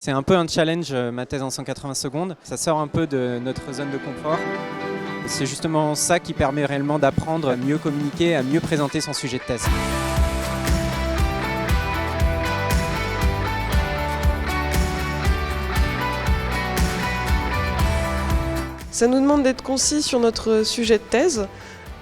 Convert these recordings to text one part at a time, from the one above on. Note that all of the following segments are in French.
C'est un peu un challenge, ma thèse en 180 secondes. Ça sort un peu de notre zone de confort. C'est justement ça qui permet réellement d'apprendre à mieux communiquer, à mieux présenter son sujet de thèse. Ça nous demande d'être concis sur notre sujet de thèse,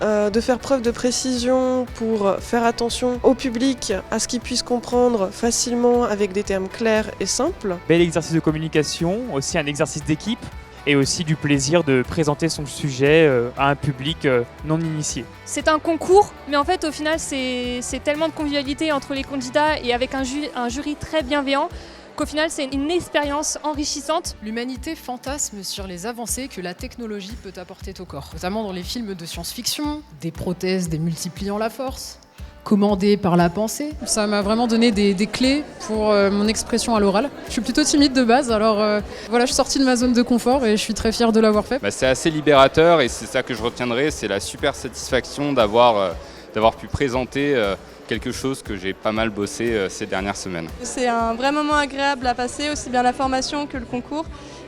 de faire preuve de précision pour faire attention au public, à ce qu'il puisse comprendre facilement avec des termes clairs et simples. Bel exercice de communication, aussi un exercice d'équipe et aussi du plaisir de présenter son sujet à un public non initié. C'est un concours, mais en fait au final c'est tellement de convivialité entre les candidats et avec un jury très bienveillant qu'au final c'est une expérience enrichissante. L'humanité fantasme sur les avancées que la technologie peut apporter au corps, notamment dans les films de science-fiction, des prothèses démultipliant la force, commandées par la pensée. Ça m'a vraiment donné des clés pour mon expression à l'oral. Je suis plutôt timide de base, alors voilà, je suis sortie de ma zone de confort et je suis très fière de l'avoir fait. C'est assez libérateur et c'est ça que je retiendrai, c'est la super satisfaction d'avoir pu présenter quelque chose que j'ai pas mal bossé ces dernières semaines. C'est un vrai moment agréable à passer, aussi bien la formation que le concours,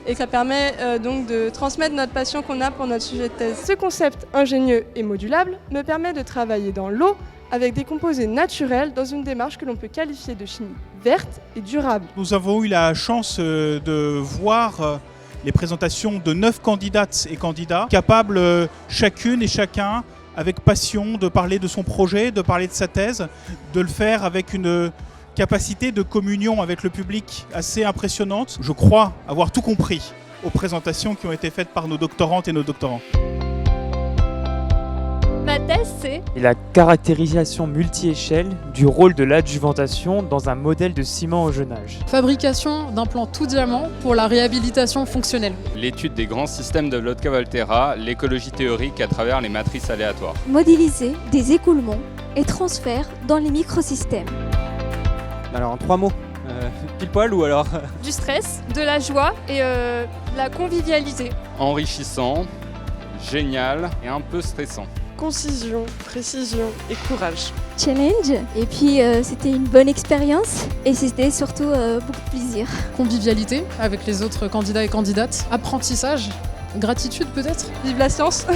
et ça permet donc de transmettre notre passion qu'on a pour notre sujet de thèse. Ce concept ingénieux et modulable me permet de travailler dans l'eau avec des composés naturels dans une démarche que l'on peut qualifier de chimie verte et durable. Nous avons eu la chance de voir les présentations de 9 candidates et candidats capables chacune et chacun avec passion de parler de son projet, de parler de sa thèse, de le faire avec une capacité de communion avec le public assez impressionnante. Je crois avoir tout compris aux présentations qui ont été faites par nos doctorantes et nos doctorants. Ma thèse c'est La caractérisation multi-échelle du rôle de l'adjuvantation dans un modèle de ciment au jeune âge. Fabrication d'implants tout diamant pour la réhabilitation fonctionnelle. L'étude des grands systèmes de Lotka-Volterra, l'écologie théorique à travers les matrices aléatoires. Modéliser des écoulements et transferts dans les microsystèmes. Alors en 3 mots, pile poil ou alors du stress, de la joie et de la convivialité. Enrichissant, génial et un peu stressant. Concision, précision et courage. Challenge, et puis c'était une bonne expérience et c'était surtout beaucoup de plaisir. Convivialité avec les autres candidats et candidates. Apprentissage, gratitude peut-être. Vive la science!